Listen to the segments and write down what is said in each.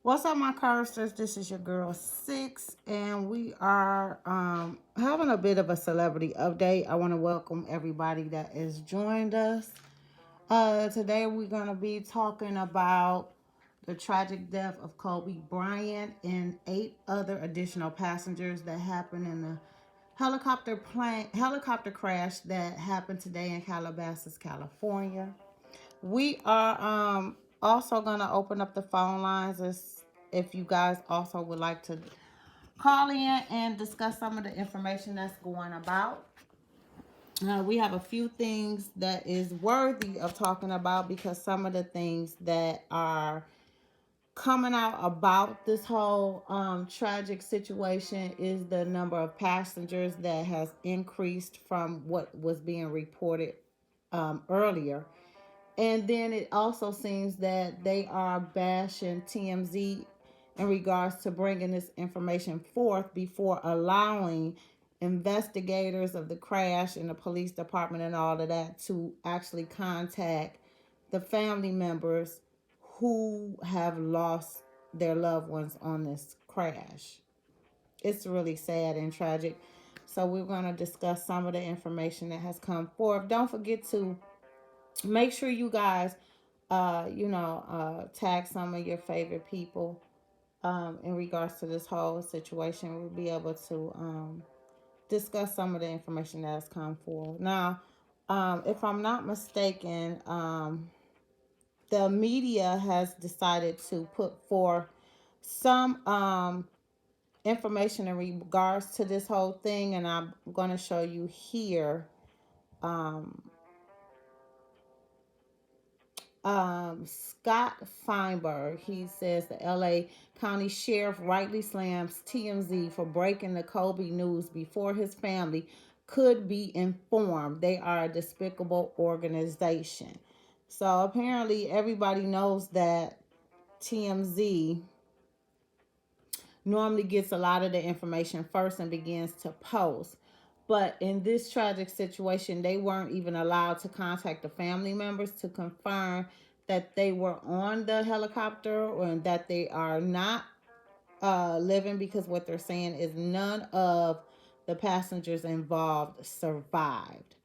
What's up, my cursters? This is your girl Six, and we are having a bit of a celebrity update. I want to welcome everybody that has joined us. Today, we're going to be talking about the tragic death of Kobe Bryant and eight other additional passengers that happened in the helicopter crash that happened today in Calabasas, California. We are also gonna open up the phone lines as if you guys also would like to call in and discuss some of the information that's going about. We have a few things that is worthy of talking about because some of the things that are coming out about this whole tragic situation is the number of passengers that has increased from what was being reported earlier. And then it also seems that they are bashing TMZ in regards to bringing this information forth before allowing investigators of the crash and the police department and all of that to actually contact the family members who have lost their loved ones on this crash. It's really sad and tragic. So we're going to discuss some of the information that has come forth. Don't forget to make sure you guys tag some of your favorite people in regards to this whole situation. We'll be able to discuss some of the information that has come forward. Now, if I'm not mistaken, the media has decided to put forth some information in regards to this whole thing, and I'm going to show you here. Um, Scott Feinberg. He says the LA County Sheriff rightly slams TMZ for breaking the Kobe news before his family could be informed. They are a despicable organization. So apparently, everybody knows that TMZ normally gets a lot of the information first and begins to post. But in this tragic situation, they weren't even allowed to contact the family members to confirm that they were on the helicopter or that they are not living, because what they're saying is none of the passengers involved survived.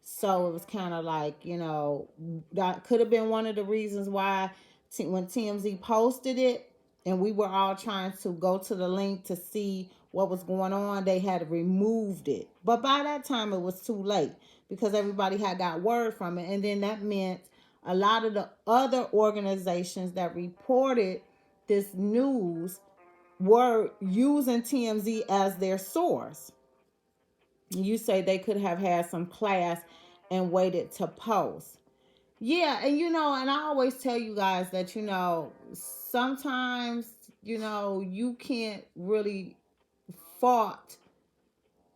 So it was kind of like, that could have been one of the reasons why when TMZ posted it and we were all trying to go to the link to see what was going on, they had removed it. But by that time, it was too late because everybody had got word from it. And then that meant a lot of the other organizations that reported this news were using TMZ as their source. You say they could have had some class and waited to post. Yeah, and and I always tell you guys that, sometimes, you can't really fault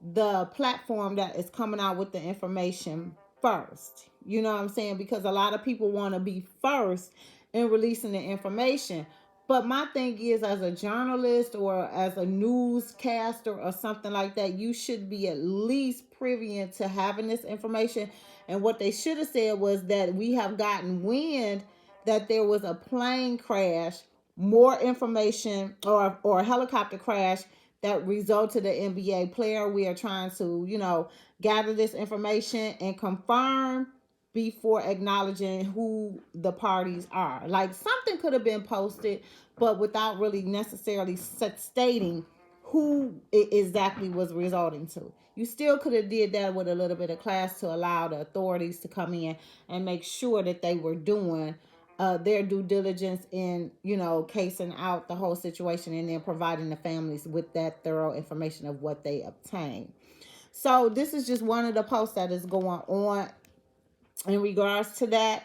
the platform that is coming out with the information first. You know what I'm saying? Because a lot of people want to be first in releasing the information. But my thing is, as a journalist or as a newscaster or something like that, you should be at least privy to having this information. And what they should have said was that we have gotten wind that there was a plane crash, more information, or a helicopter crash that resulted in an NBA player. We are trying to, gather this information and confirm before acknowledging who the parties are. Like, something could have been posted, but without really necessarily stating who it exactly was resulting to. You still could have did that with a little bit of class to allow the authorities to come in and make sure that they were doing their due diligence in, casing out the whole situation and then providing the families with that thorough information of what they obtained. So this is just one of the posts that is going on in regards to that.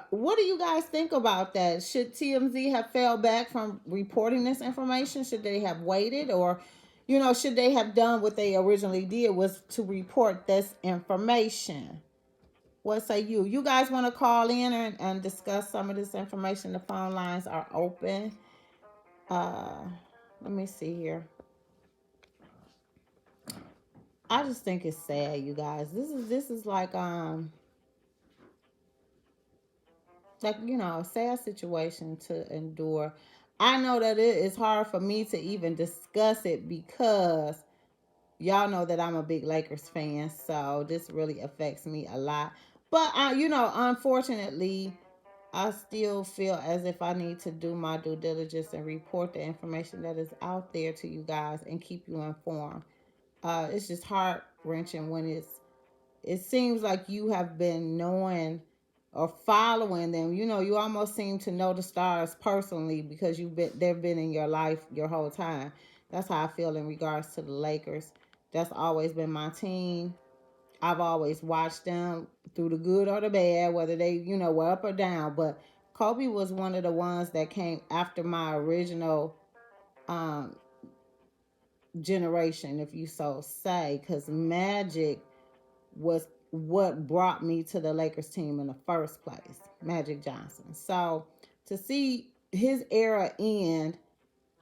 What do you guys think about that? Should TMZ have fell back from reporting this information? Should they have waited, or should they have done what they originally did, was to report this information? What say you? You guys want to call in and discuss some of this information? The phone lines are open. Uh, Let me see here. I just think it's sad, you guys. This is like a sad situation to endure. I know that it is hard for me to even discuss it because y'all know that I'm a big Lakers fan, so this really affects me a lot. But unfortunately, I still feel as if I need to do my due diligence and report the information that is out there to you guys and keep you informed. It's just heart wrenching when it seems like you have been knowing or following them. You almost seem to know the stars personally because they've been in your life your whole time. That's how I feel in regards to the Lakers. That's always been my team. I've always watched them through the good or the bad, whether they, were up or down. But Kobe was one of the ones that came after my original um, generation, if you so say, because Magic was what brought me to the Lakers team in the first place, Magic Johnson. So to see his era end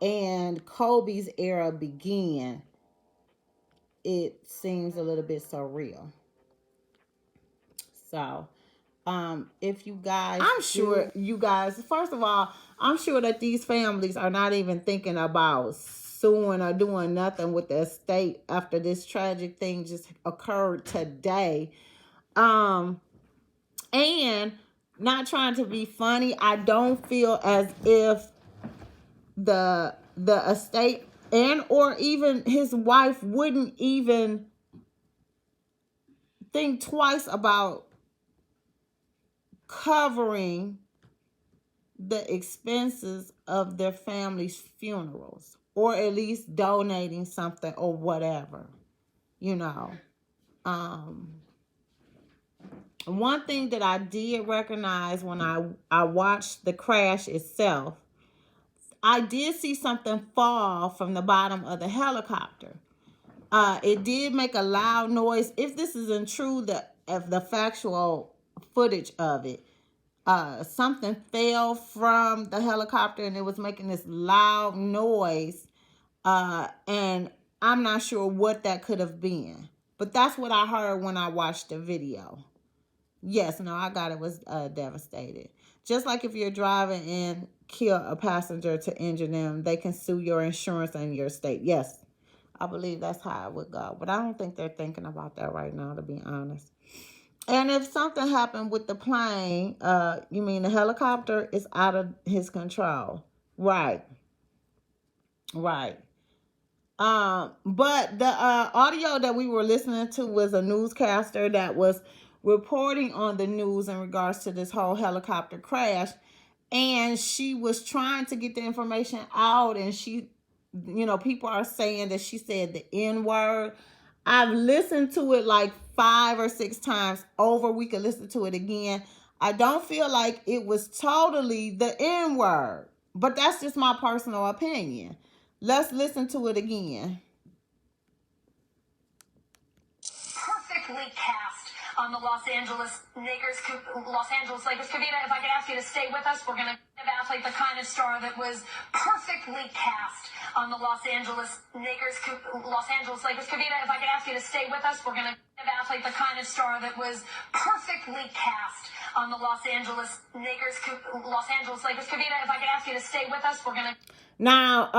and Kobe's era begin, it seems a little bit surreal. So if you guys, I'm sure you guys, first of all, I'm sure that these families are not even thinking about suing or doing nothing with the estate after this tragic thing just occurred today. And not trying to be funny, I don't feel as if the estate and or even his wife wouldn't even think twice about covering the expenses of their family's funerals, or at least donating something or whatever, you know. One thing that I did recognize when I watched the crash itself, I did see something fall from the bottom of the helicopter. It did make a loud noise. If this isn't true, the factual footage of it, something fell from the helicopter and it was making this loud noise. And I'm not sure what that could have been. But that's what I heard when I watched the video. Yes, no, I got it, was devastated. Just like if you're driving and kill a passenger to injure them, they can sue your insurance and your state. Yes, I believe that's how it would go. But I don't think they're thinking about that right now, to be honest. And if something happened with the plane, you mean the helicopter, is out of his control. Right. Right. But the audio that we were listening to was a newscaster that was reporting on the news in regards to this whole helicopter crash. And she was trying to get the information out, and she, people are saying that she said the N word. I've listened to it like 5 or 6 times over. We could listen to it again. I don't feel like it was totally the N word, but that's just my personal opinion. Let's listen to it again. Perfectly cast on the Los Angeles Lakers. Kavita, if I could ask you to stay with us, we're going to athlete, the kind of star that was perfectly cast on the Los Angeles Lakers. Kavita, if I could ask you to stay with us, we're going to athlete, the kind of star that was perfectly cast on the Los Angeles Lakers. Kavita, if I could ask you to stay with us, we're going to. Now,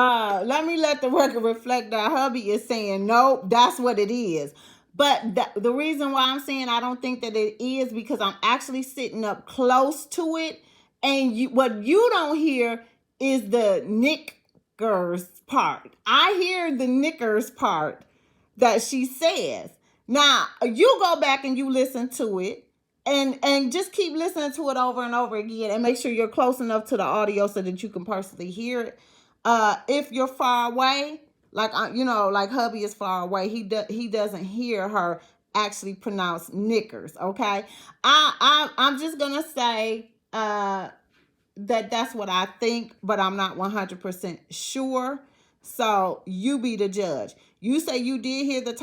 let me let the record reflect that hubby is saying, nope, that's what it is. But the reason why I'm saying I don't think that it is because I'm actually sitting up close to it. And what you don't hear is the knickers part. I hear the knickers part that she says. Now, you go back and you listen to it. And just keep listening to it over and over again. And make sure you're close enough to the audio so that you can personally hear it. If you're far away, like hubby is far away, he doesn't hear her actually pronounce knickers. Okay, I'm just gonna say that's what I think, but I'm not 100% sure. So you be the judge. You say you did hear the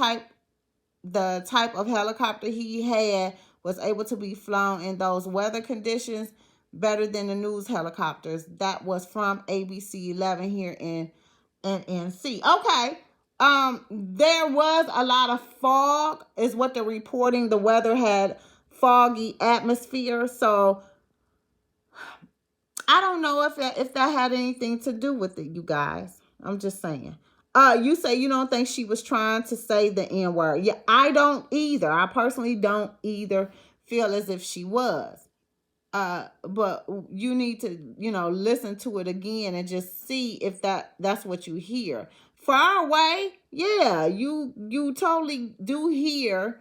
type of helicopter he had was able to be flown in those weather conditions better than the news helicopters. That was from ABC 11 here in NC. Okay. There was a lot of fog is what they're reporting. The weather had foggy atmosphere. So I don't know if that had anything to do with it, you guys. I'm just saying. You say you don't think she was trying to say the N word. Yeah, I don't either. I personally don't either feel as if she was. But you need to, listen to it again and just see if that's what you hear. Far away, yeah, you totally do hear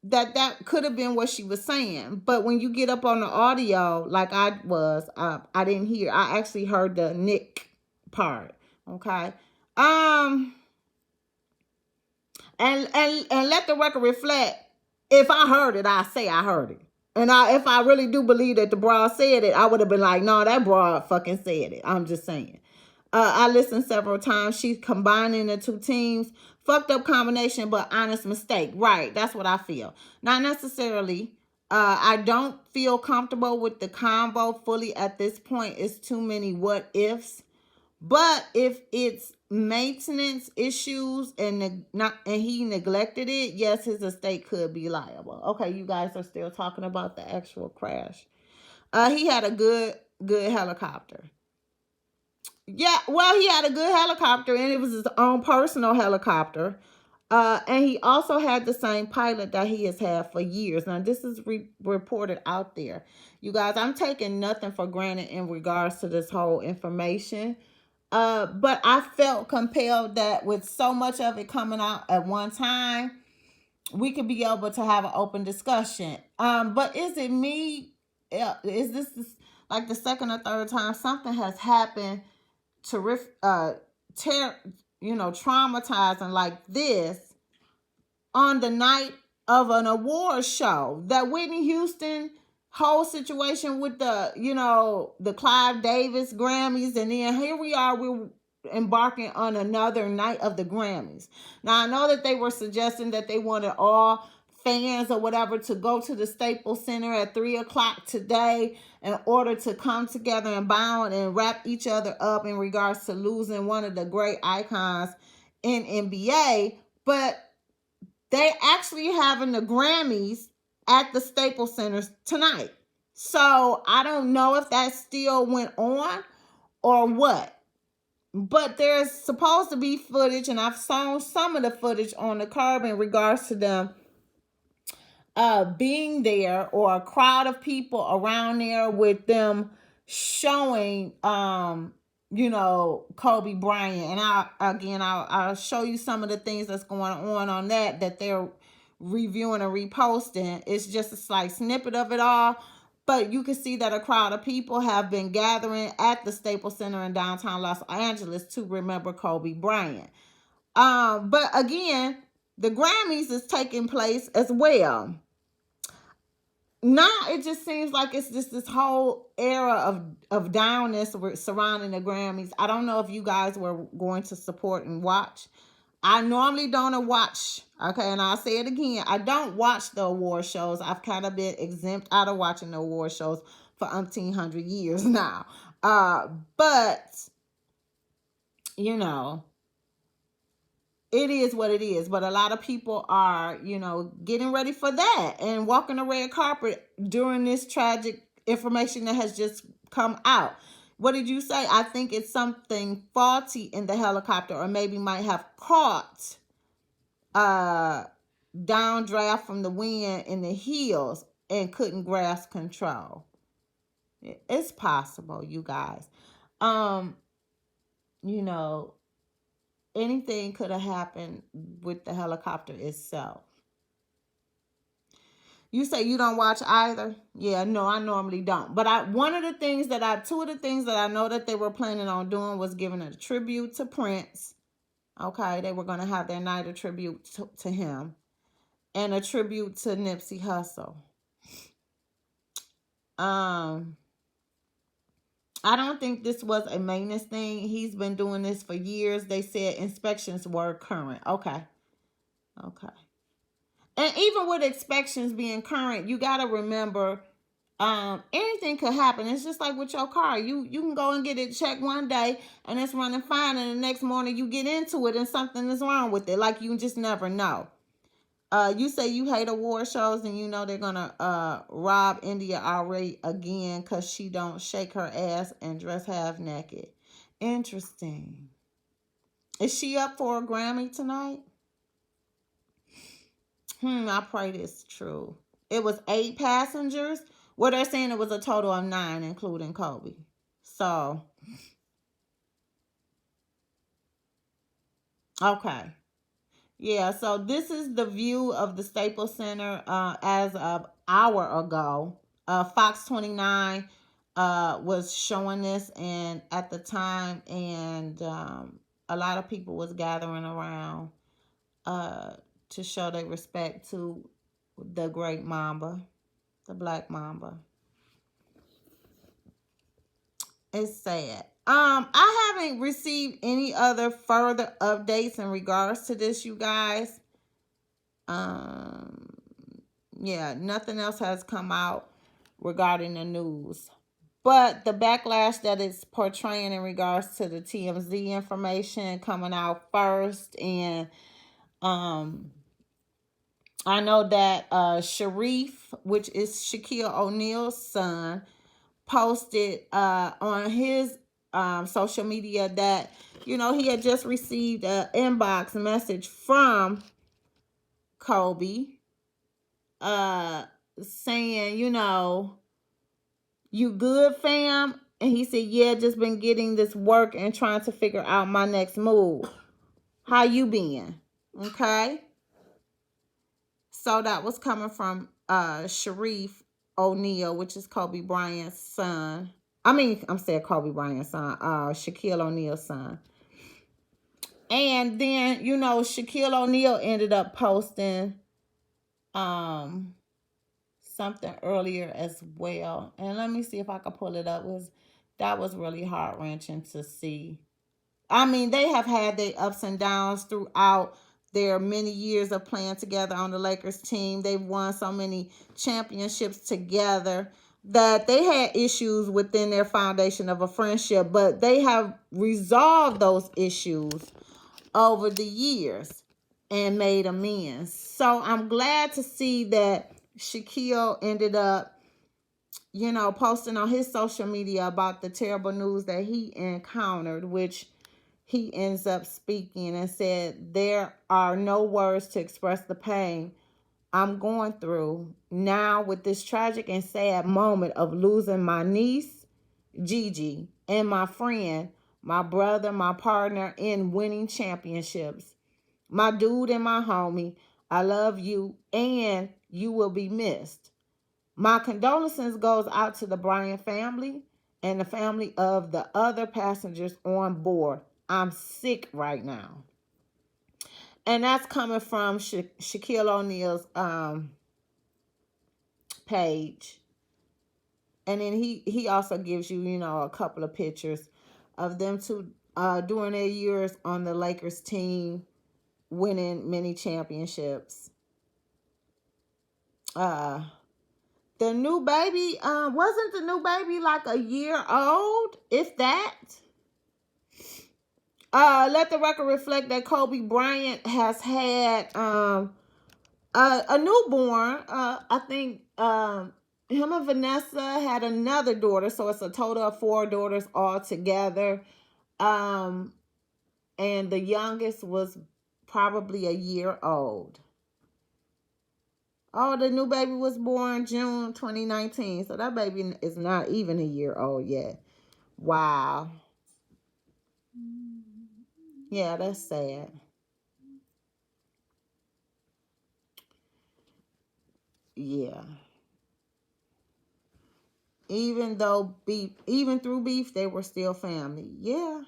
that could have been what she was saying. But when you get up on the audio, like I was, I didn't hear. I actually heard the Nick part. Okay. And let the record reflect. If I heard it, I say I heard it. And if I really do believe that the broad said it, I would have been like, no, that broad fucking said it. I'm just saying. I listened several times. She's combining the two teams. Fucked up combination, but honest mistake. Right. That's what I feel. Not necessarily. I don't feel comfortable with the convo fully at this point. It's too many what ifs. But if it's maintenance issues and he neglected it, yes, his estate could be liable. Okay, you guys are still talking about the actual crash. He had a good helicopter. Yeah, well, he had a good helicopter, and it was his own personal helicopter. And he also had the same pilot that he has had for years. Now, this is reported out there. You guys, I'm taking nothing for granted in regards to this whole information. But I felt compelled that with so much of it coming out at one time, we could be able to have an open discussion. But is it me? Is this like the second or third time something has happened traumatizing like this on the night of an award show? That Whitney Houston whole situation with the Clive Davis Grammys, and then here we are, we're embarking on another night of the Grammys. Now, I know that they were suggesting that they wanted all fans or whatever to go to the Staples Center at 3:00 today in order to come together and bond and wrap each other up in regards to losing one of the great icons in NBA. But they actually having the Grammys at the Staples Center tonight. So I don't know if that still went on or what. But there's supposed to be footage, and I've seen some of the footage on the curb in regards to them being there, or a crowd of people around there with them showing Kobe Bryant. And I'll show you some of the things that's going on that they're reviewing and reposting. It's just a slight snippet of it all. But you can see that a crowd of people have been gathering at the Staples Center in downtown Los Angeles to remember Kobe Bryant. But again, the Grammys is taking place as well. Now it just seems like it's just this whole era of downness surrounding the Grammys. I don't know if you guys were going to support and watch. I normally don't watch, okay, and I'll say it again. I don't watch the award shows. I've kind of been exempt out of watching the award shows for 1,800 years now. But, it is what it is. But a lot of people are, getting ready for that and walking the red carpet during this tragic information that has just come out. What did you say? I think it's something faulty in the helicopter, or maybe might have caught downdraft from the wind in the hills and couldn't grasp control. It's possible, you guys. Anything could have happened with the helicopter itself. You say you don't watch either? Yeah, no, I normally don't. But two of the things that I know that they were planning on doing was giving a tribute to Prince. Okay, they were going to have their night of tribute to him, and a tribute to Nipsey Hussle. I don't think this was a maintenance thing. He's been doing this for years. They said inspections were current. Okay. And even with inspections being current, you got to remember, anything could happen. It's just like with your car. You can go and get it checked one day and it's running fine, and the next morning you get into it and something is wrong with it. Like, you just never know. You say you hate award shows and you know they're gonna rob India outright again because she don't shake her ass and dress half naked. Interesting. Is she up for a Grammy tonight? I pray this true. It was 8 passengers. Well, they're saying it was a total of 9, including Kobe. So, okay. Yeah, so this is the view of the Staples Center as of hour ago. Fox 29 was showing this and at the time, and a lot of people was gathering around uh, to show their respect to the great Mamba, the Black Mamba. It's sad. I haven't received any other further updates in regards to this, you guys. Um, yeah, nothing else has come out regarding the news. But the backlash that it's portraying in regards to the TMZ information coming out first, and I know that Sharif, which is Shaquille O'Neal's son, posted on his social media that he had just received an inbox message from Kobe saying, you good, fam? And he said, yeah, just been getting this work and trying to figure out my next move. How you been? Okay. So that was coming from Sharif O'Neal, which is Kobe Bryant's son. I'm saying Kobe Bryant's son, Shaquille O'Neal's son. And then, Shaquille O'Neal ended up posting something earlier as well. And let me see if I can pull it up. That was really heart-wrenching to see. I mean, they have had their ups and downs throughout their many years of playing together on the Lakers team. They've won so many championships together that they had issues within their foundation of a friendship, but they have resolved those issues over the years and made amends. So I'm glad to see that Shaquille ended up, posting on his social media about the terrible news that he encountered, which he ends up speaking and said, there are no words to express the pain I'm going through now with this tragic and sad moment of losing my niece, Gigi, and my friend, my brother, my partner in winning championships. My dude and my homie, I love you and you will be missed. My condolences goes out to the Bryant family and the family of the other passengers on board. I'm sick right now. And that's coming from Shaquille O'Neal's page. And then he also gives you, a couple of pictures of them two during their years on the Lakers team, winning many championships. The new baby, wasn't the new baby like a year old, if that? Let the record reflect that Kobe Bryant has had a newborn. I think him and Vanessa had another daughter, so it's a total of 4 daughters all together. And the youngest was probably a year old. Oh, the new baby was born June 2019, so that baby is not even a year old yet. Wow. Yeah, that's sad. Yeah. Even through beef, they were still family. Yeah.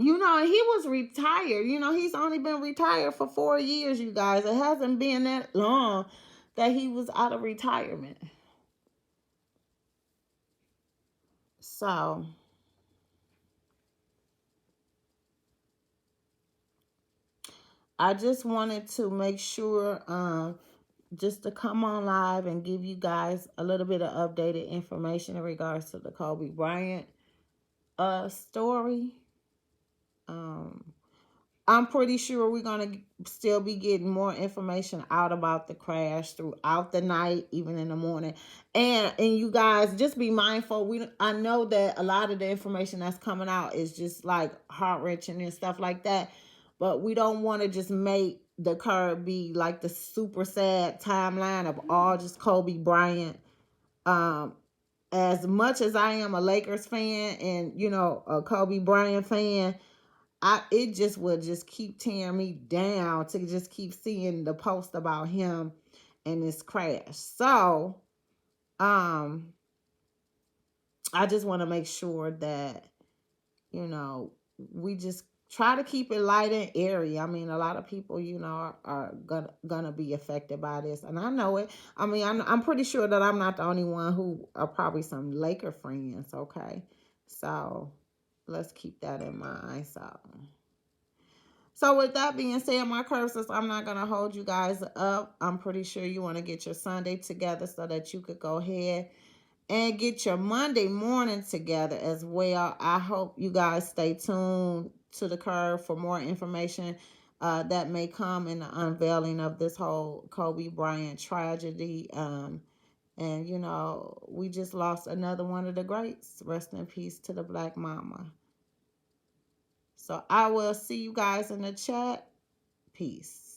He was retired. He's only been retired for 4 years, you guys. It hasn't been that long that he was out of retirement. So, I just wanted to make sure just to come on live and give you guys a little bit of updated information in regards to the Kobe Bryant story. I'm pretty sure we're gonna still be getting more information out about the crash throughout the night, even in the morning. And you guys just be mindful. I know that a lot of the information that's coming out is just like heart wrenching and stuff like that, but we don't want to just make the curve be like the super sad timeline of all just Kobe Bryant. Um, as much as I am a Lakers fan and a Kobe Bryant fan, it just would just keep tearing me down to just keep seeing the post about him and this crash. So, I just want to make sure that we just try to keep it light and airy. I mean, a lot of people, are gonna be affected by this, and I know it. I mean, I'm pretty sure that I'm not the only one who are probably some Laker friends. Okay, so let's keep that in mind. So with that being said, my curses, I'm not going to hold you guys up. I'm pretty sure you want to get your Sunday together so that you could go ahead and get your Monday morning together as well. I hope you guys stay tuned to the curve for more information that may come in the unveiling of this whole Kobe Bryant tragedy. And, we just lost another one of the greats. Rest in peace to the Black Mama. So I will see you guys in the chat. Peace.